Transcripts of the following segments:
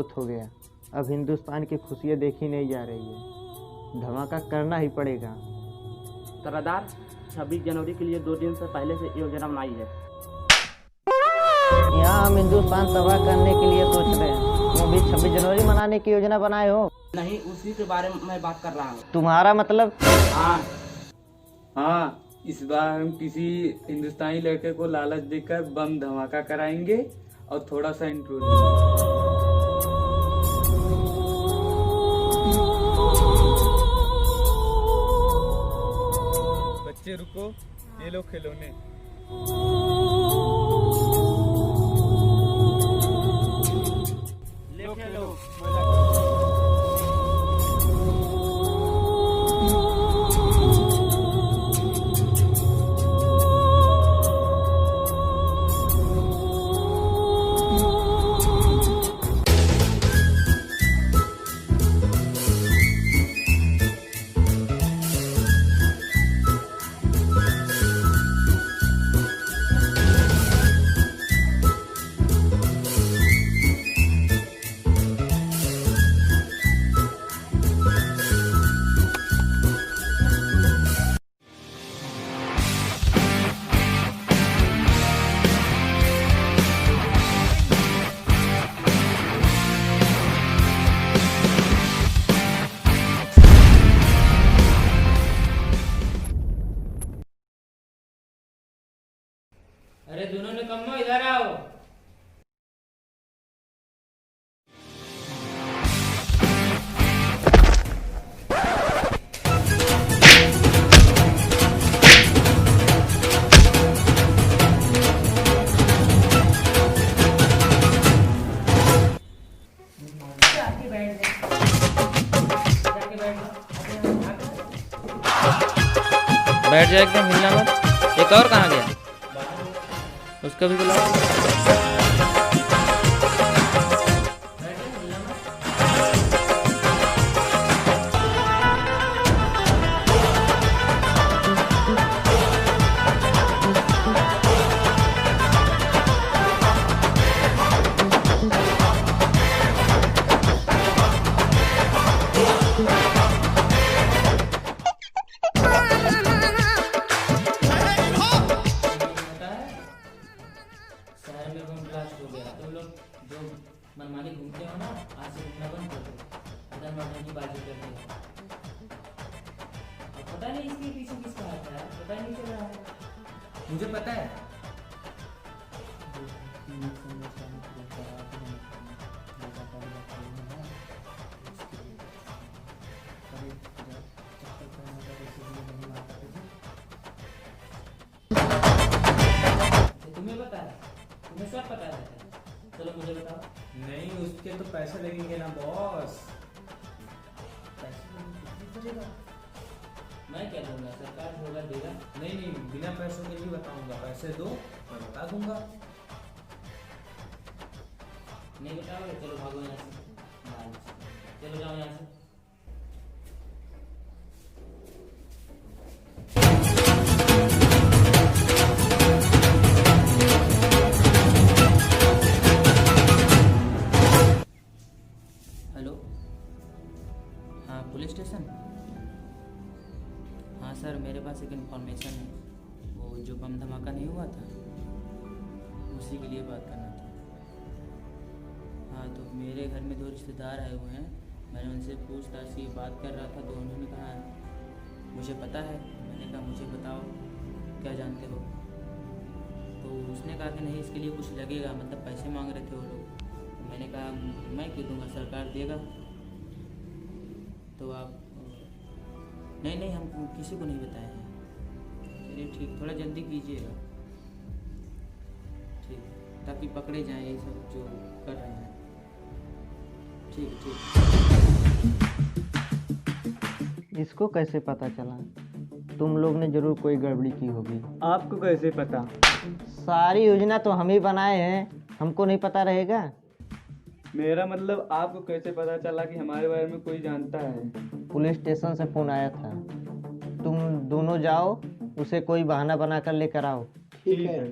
बहुत हो गया। अब हिंदुस्तान की खुशियाँ देखी नहीं जा रही है, धमाका करना ही पड़ेगा। सरदार, 26 जनवरी के लिए 2 दिन से पहले से योजना बनाई है। यहाँ हम हिंदुस्तान तबाह करने के लिए सोच रहे हैं, तुम भी 26 जनवरी मनाने की योजना बनाए हो? नहीं, उसी के बारे में मैं बात कर रहा हूँ। तुम्हारा मतलब? हाँ, इस बार हम किसी हिंदुस्तानी लड़के को लालच देकर बम धमाका कराएंगे और थोड़ा सा इंट्रो। बच्चे रुको, ये लो खिलौने। ले खेलो। अरे दोनों ने कम इधर आओ। बैठ जाए, एकदम हिलना मत। एक और कहाँ गया? उसका भी बुलाओ। शहर में बम ब्लास्ट हो गया। तुम लोग जो मनमानी घूमते हो ना, आज से घूमना बंद कर दो। इधर मरने की बाजी कर दिया। अब पता नहीं इसके पीछे किसका हाथ है, पता ही नहीं चल रहा है। मुझे पता है। तुम्हें पता है? तुम्हें सब पता रहता है? चलो मुझे बताओ। नहीं, उसके तो पैसे लगेंगे ना बॉस। मैं क्या दूंगा? सरकार होगा देगा। नहीं नहीं, बिना पैसों के नहीं बताऊंगा। पैसे दो, मैं बता दूंगा। नहीं बताओगे? चलो भागो यहाँ से। चलो जाओ यहाँ से। हेलो, हाँ पुलिस स्टेशन। हाँ सर, मेरे पास एक इन्फॉर्मेशन है। वो जो बम धमाका नहीं हुआ था, उसी के लिए बात करना था। हाँ, तो मेरे घर में 2 रिश्तेदार आए हुए हैं। मैंने उनसे पूछताछ की बात कर रहा था, तो उन्होंने कहा मुझे पता है। मैंने कहा मुझे बताओ, क्या जानते हो? तो उसने कहा कि नहीं, इसके लिए कुछ लगेगा, मतलब पैसे मांग रहे थे वो लोग। मैंने कहा मैं क्यों दूंगा, सरकार देगा। तो आप नहीं नहीं, हम किसी को नहीं बताए हैं। चलिए ठीक, थोड़ा जल्दी कीजिएगा, ठीक, ताकि पकड़े जाएं ये सब जो कर रहे हैं। ठीक ठीक। इसको कैसे पता चला? तुम लोग ने जरूर कोई गड़बड़ी की होगी। आपको कैसे पता? सारी योजना तो हम ही बनाए हैं, हमको नहीं पता रहेगा? मेरा मतलब आपको कैसे पता चला कि हमारे बारे में कोई जानता है? पुलिस स्टेशन से फोन आया था। तुम दोनों जाओ, उसे कोई बहाना बनाकर लेकर आओ। ठीक है।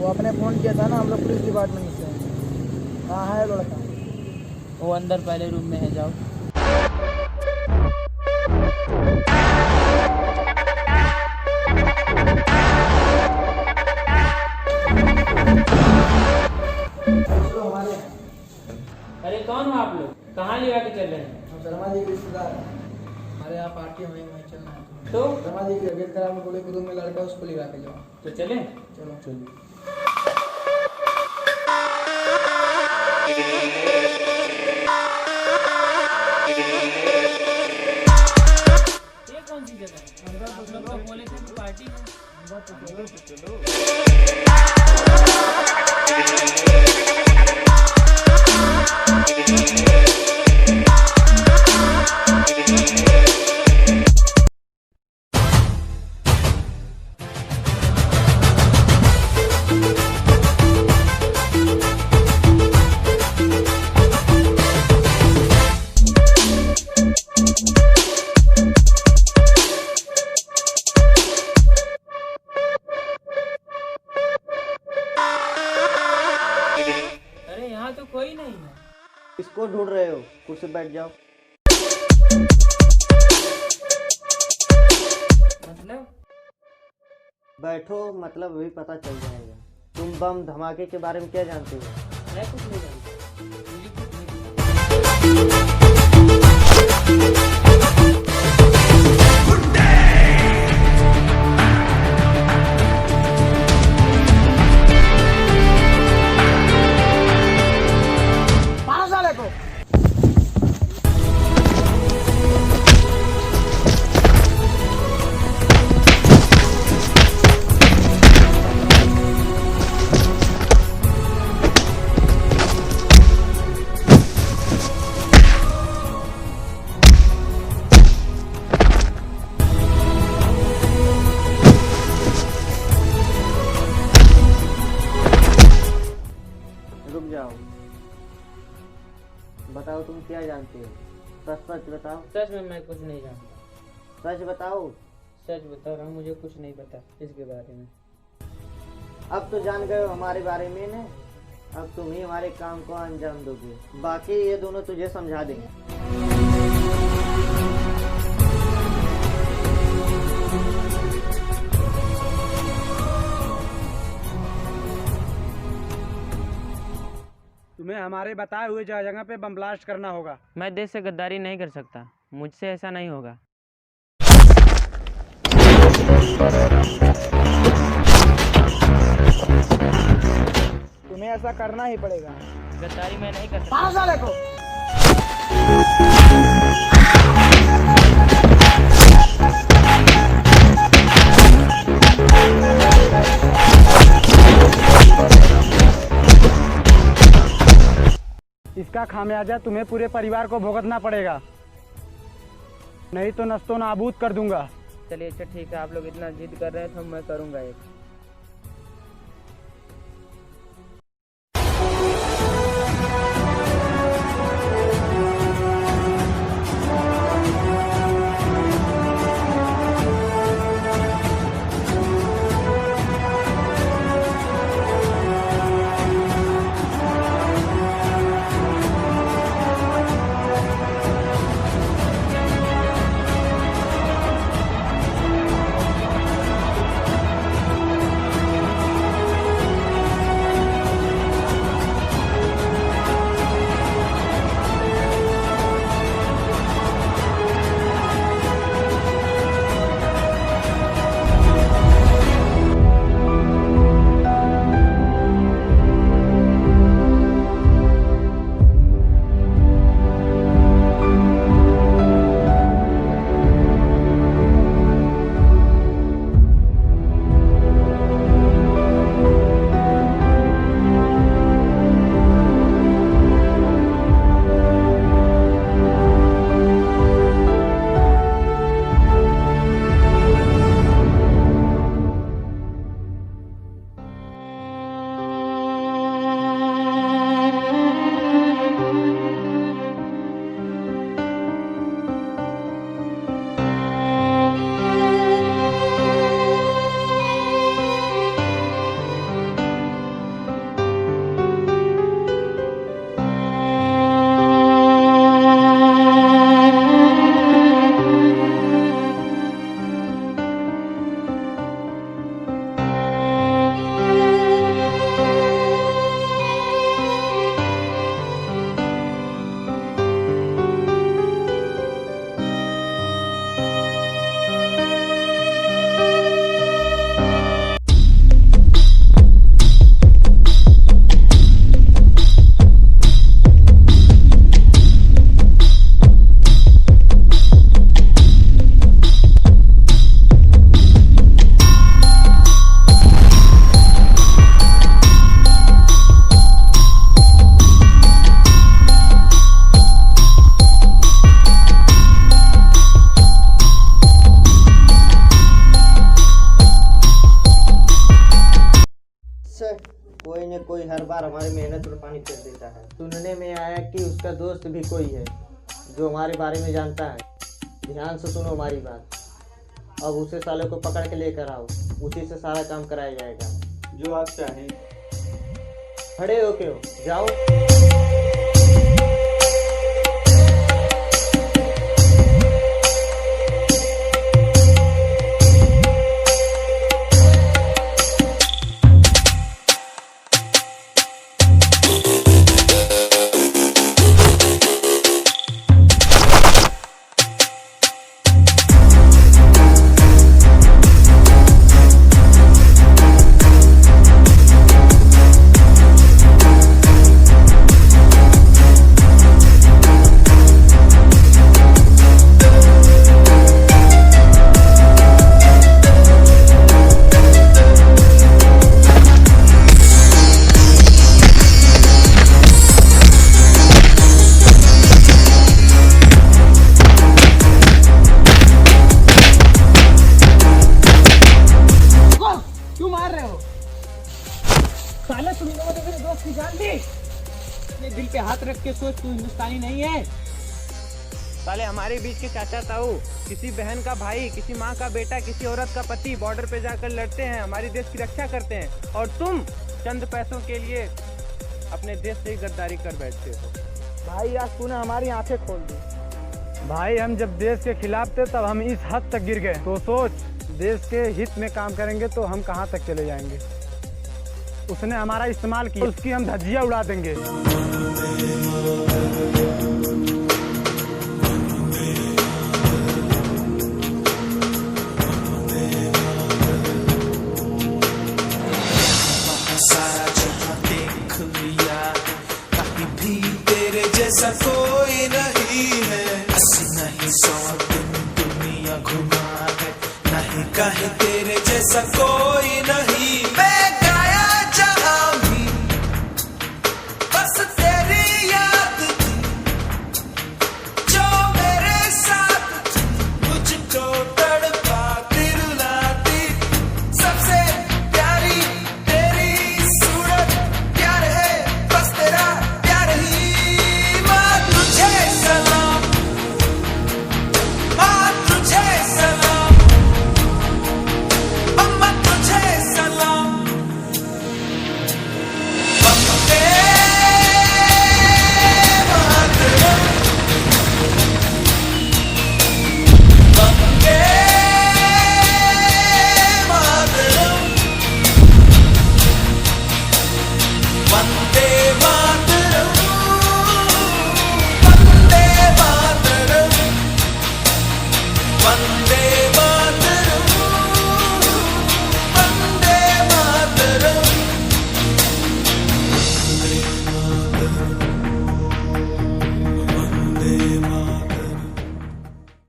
वो अपने फ़ोन किया था ना, हम लोग पुलिस डिपार्टमेंट से हैं। कहाँ है लड़का? वो अंदर पहले रूम में है, जाओ। चलो हमारे यहाँ। अरे कौन हो आप लोग? कहाँ ले के चल रहे हैं? हम शर्मा जी के रिश्तेदार हैं। हमारे यहाँ पार्टी है, वहीं चलना है तुम्हें। तो शर्मा जी की तबीयत खराब में बोले कि रूम में लड़का, उसको ले के जाओ। तो चले। चलो चलो। ये कौन सी जगह है? आप लोग तो बोले थे कि पार्टी है। अरे यहाँ तो कोई नहीं है। किसको ढूंढ रहे हो? कुर्सी पे बैठ जाओ। मतलब बैठो, मतलब अभी पता चल जाएगा। तुम बम धमाके के बारे में क्या जानते हो? मैं कुछ नहीं जानता। मुझे कुछ नहीं पता। मारो साले को। रुक जाओ, बताओ तुम क्या जानते हो? सच सच बताओ। सच में मैं कुछ नहीं जानता। सच बताओ। सच बता रहा हूँ, मुझे कुछ नहीं पता इसके बारे में। अब तो जान गए हो हमारे बारे में ना। अब तुम ही हमारे काम को अंजाम दोगे, बाकी ये दोनों तुझे समझा देंगे। तुम्हें हमारे बताए हुए जगह पे बम ब्लास्ट करना होगा। मैं देश से गद्दारी नहीं कर सकता, मुझसे ऐसा नहीं होगा। तुम्हें ऐसा करना ही पड़ेगा। गद्दारी मैं नहीं कर सकता। मारो साले को। इसका खामियाजा तुम्हें पूरे परिवार को भुगतना पड़ेगा, नहीं तो नस्तो नाबूद कर दूंगा। चलिए अच्छा ठीक है, आप लोग इतना जिद कर रहे हैं तो मैं करूँगा एक। कोई न कोई हर बार हमारी मेहनत पर पानी फेर देता है। सुनने में आया कि उसका दोस्त भी कोई है जो हमारे बारे में जानता है। ध्यान से सुनो हमारी बात। अब उसे साले को पकड़ के लेकर आओ, उसी से सारा काम कराया जाएगा। जो आप चाहें। खड़े हो क्यों? जाओ। साले तुम लोगों ने मेरे दोस्त की जान ली। अपने दिल पे हाथ रख के सोच, तू हिंदुस्तानी नहीं है। साले हमारे बीच के चाचा ताऊ, किसी बहन का भाई, किसी माँ का बेटा, किसी औरत का पति बॉर्डर पे जाकर लड़ते हैं, हमारे देश की रक्षा करते हैं, और तुम चंद पैसों के लिए अपने देश से ही गद्दारी कर बैठते हो। भाई आज तूने हमारी आंखें खोल दी। भाई हम जब देश के खिलाफ थे तब हम इस हद तक गिर गए, तो सोच देश के हित में काम करेंगे तो हम कहाँ तक चले जाएंगे। उसने हमारा इस्तेमाल किया, उसकी हम धज्जियां उड़ा देंगे। सारा जहां देख लिया, कहीं भी तेरे जैसा कोई नहीं है। 80 नहीं 100 दिन दुनिया घुमा है, नहीं कहीं तेरे जैसा कोई